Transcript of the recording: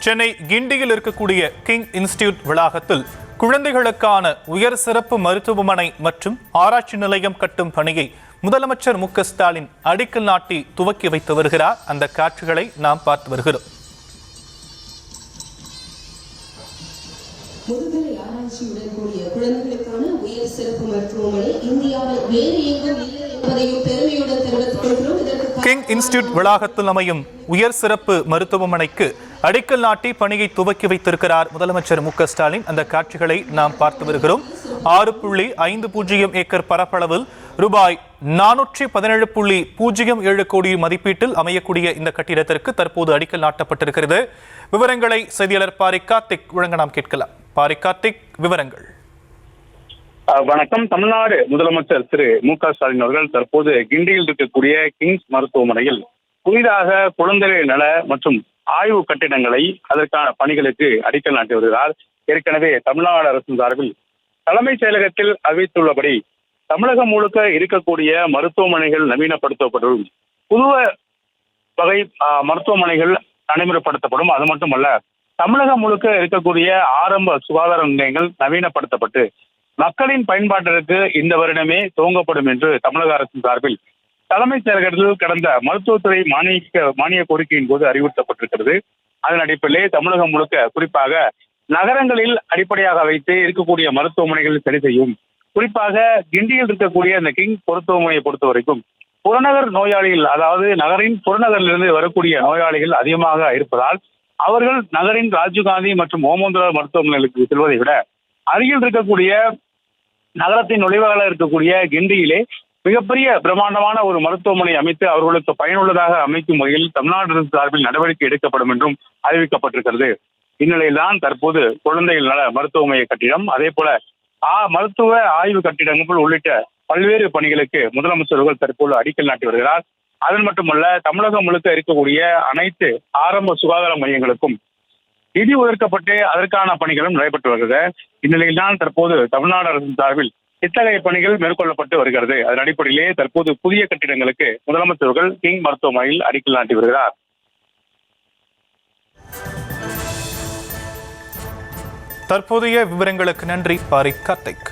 சென்னை கிண்டியில் இருக்கக்கூடிய king institute வளாகத்தில் குழந்தைகளுக்கான உயர் சிறப்பு மருத்துவமனை மற்றும் ஆராய்ச்சி நிலையம் கட்டும் பணியை முதலமைச்சர் மு.க.ஸ்டாலின் அடிக்கல் நாட்டி துவக்கி வைத்து வருகிறார். அந்த காட்சிகளை நாம் பார்த்து வருகிறோம். முதுகலை ஆராய்ச்சியுடன் கூடிய குழந்தைகளுக்கான உயர் சிறப்பு மருத்துவமனை இந்தியாவில் வேறு எங்கும் இல்லை என்பதையும் பெருமையுடன் தெரிவித்துக் கொள்கிறோம். கிங் இன்ஸ்டிடியூட் வளாகத்தில் அமையும் உயர் சிறப்பு மருத்துவமனைக்கு அடிக்கல் நாட்டி பணியை துவக்கி வைத்திருக்கிறார் முதலமைச்சர் மு.க.ஸ்டாலின். அந்த காட்சிகளை நாம் பார்த்து வருகிறோம். 6.50 ஏக்கர் பரப்பளவில் ரூபாய் 417.07 கோடி மதிப்பீட்டில் அமையக்கூடிய இந்த கட்டிடத்திற்கு தற்போது அடிக்கல் நாட்டப்பட்டிருக்கிறது. விவரங்களை செய்தியாளர் பாரி கார்த்திக் வழங்க நாம் கேட்கலாம். பாரி கார்த்திக், விவரங்கள். வணக்கம். தமிழ்நாடு முதலமைச்சர் திரு மு.க.ஸ்டாலின் அவர்கள் தற்போது கிண்டியில் இருக்கக்கூடிய கிங்ஸ் மருத்துவமனையில் புதிதாக குழந்தைகள் நல மற்றும் ஆய்வு கட்டிடங்களை அதற்கான பணிகளுக்கு அடிக்கல் நாட்டி வருகிறார். ஏற்கனவே தமிழ்நாடு அரசின் சார்பில் தலைமைச் செயலகத்தில் அறிவித்துள்ளபடி தமிழகம் முழுக்க இருக்கக்கூடிய மருத்துவமனைகள் நவீனப்படுத்தப்படும், புது வகை மருத்துவமனைகள் நடைமுறைப்படுத்தப்படும். அது மட்டுமல்ல, தமிழகம் முழுக்க இருக்கக்கூடிய ஆரம்ப சுகாதார நிலையங்கள் நவீனப்படுத்தப்பட்டு மக்களின் பயன்பாட்டிற்கு இந்த வருடமே துவங்கப்படும் என்று தமிழக அரசின் சார்பில் தலைமைச் செயலகத்தில் கடந்த மருத்துவத்துறை மானிய கோரிக்கையின் போது அறிவுறுத்தப்பட்டிருக்கிறது. அதன் அடிப்படையிலே தமிழகம் முழுக்க, குறிப்பாக நகரங்களில் அடிப்படையாக வைத்து இருக்கக்கூடிய மருத்துவமனைகள் சரி செய்யும். குறிப்பாக கிண்டியில் இருக்கக்கூடிய இந்த கிங் மருத்துவமனையை பொறுத்த வரைக்கும் புறநகர் நோயாளிகள், அதாவது நகரின் புறநகரிலிருந்து வரக்கூடிய நோயாளிகள் அதிகமாக இருப்பதால் அவர்கள் நகரின் ராஜீவ்காந்தி மற்றும் ஓமந்தூரா மருத்துவமனைகளுக்கு செல்வதை விட அருகில் இருக்கக்கூடிய நகரத்தின் நுழைவாக இருக்கக்கூடிய கிண்டியிலே மிகப்பெரிய பிரம்மாண்டமான ஒரு மருத்துவமனை அமைத்து அவர்களுக்கு பயனுள்ளதாக அமைக்கும் வகையில் தமிழ்நாடு அரசு சார்பில் நடவடிக்கை எடுக்கப்படும் என்றும் அறிவிக்கப்பட்டிருக்கிறது. இந்நிலையில்தான் தற்போது குழந்தைகள் நல மருத்துவமனை கட்டிடம், அதே போல மருத்துவ ஆய்வு கட்டிடங்கள் உள்ளிட்ட பல்வேறு பணிகளுக்கு முதலமைச்சர்கள் தற்போது அடிக்கல் நாட்டி வருகிறார். அதன் மட்டுமல்ல, தமிழகம் முழுக்க இருக்கக்கூடிய அனைத்து ஆரம்ப சுகாதார மையங்களுக்கும் நிதி ஒதுக்கப்பட்டு அதற்கான பணிகளும் நடைபெற்று வருகிறது. இந்நிலையில்தான் தற்போது தமிழ்நாடு அரசின் சார்பில் இத்தகைய பணிகள் மேற்கொள்ளப்பட்டு வருகிறது. அதன் அடிப்படையிலே தற்போது புதிய கட்டிடங்களுக்கு முதலமைச்சர்கள் கிங் மருத்துவமனையில் அடிக்கல் நாட்டி வருகிறார். தற்போதைய விவரங்களுக்கு நன்றி பாரி கார்த்திக்.